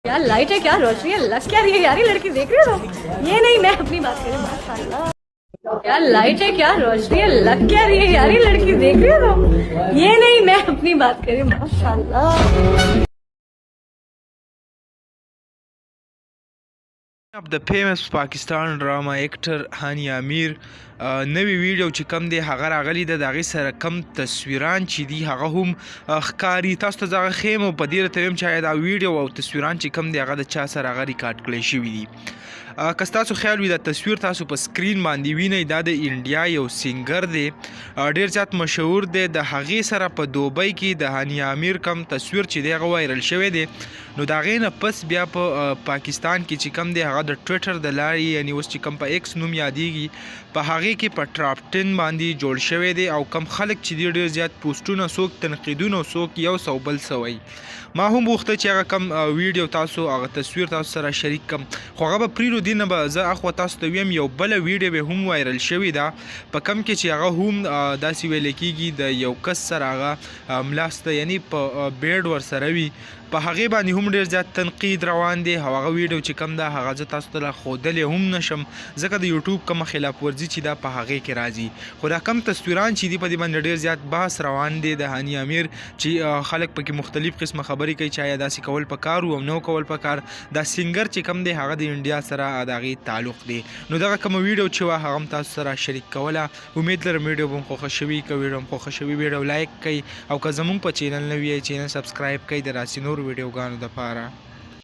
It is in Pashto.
यार लाइट है, क्या रोशनी है, लग क्या रही है यार, ये लड़की देख रही हो तुम? ये नहीं, मैं अपनी बात करूं। माशाल्लाह यार, लाइट है, क्या रोशनी है, लग क्या रही है यार, ये लड़की देख रही हो तुम? ये नहीं, मैं अपनी बात करूं। माशाल्लाह। of the famous Pakistan drama actor هاني امیر نوی ویډیو چې کم دی هغه راغلی د هغې سره کم تصویران چې دي هغه هم ښکاري. تاسو ته زه هغه ښیم او په دې راته ویم چې آیا دا ویډیو او تصویران چې کم دی هغه د چا سره هغه ریکارډ کړی شوي دي. که ستاسو خیال وي دا تصویر تاسو په سکرین باندې وینئ، دا د انډیا یو سینګر دی، ډیر زیات مشهور دی. د هغې سره په دوبۍ کې د هاني امیر کم تصویر چې دی هغه وایرل شوی دی. نو د هغې نه پس بیا په پاکستان کې چې کم دی هغه د ټویټر د لارې، یعنی اوس چې کم په ایکس نوم یادیږي، په هغې کې په ټاپ 10 باندې جوړ شوی دی. او کم خلک چې دی ډیر زیات پوسټونه، څوک تنقیدونه، څوک یو څه او بل څه وایي. ما هم غوښته چې هغه کم ویډیو تاسو هغه تصویر تاسو سره شریک کم، خو هغه به پرېږدو. دې نه به زه اخوا تاسو ته ویم یو بله ویډیو به هم وایرل شوې ده په کم کې چې هغه هم داسې ویلی کېږي د یو کس سره هغه ملاسته، یعنی په بیډ ورسره وي، په هغې باندې هم ډېر زیات تنقید روان دی. او هغه ویډیو چې کم ده هغه زه تاسو ته ښودلی هم نشم ځکه د یوټیوب کومه خلاف ورزي چې دا په هغې کې راځي. خو دا کم تصویران چې دي په دې باندې ډېر زیات بحث روان دی د هاني امیر، چې خلک پکې مختلف قسمه خبرې کوي چې آیا داسې کول پکار او نو کول پکار. دا سینګر چې کم دی هغه د انډیا سره د هغې تعلق دی. نو دغه کومه ویډیو چې وه هغه هم تاسو سره شریک کوله. امید لرم ویډیو به هم خوښه شوي. که ویډیو هم خوښه شوي ویډیو لایک کړئ، او که زموږ په چینل نه وي چینل سبسکرایب کړئ د راسې نورو ویډیوګانو دپاره.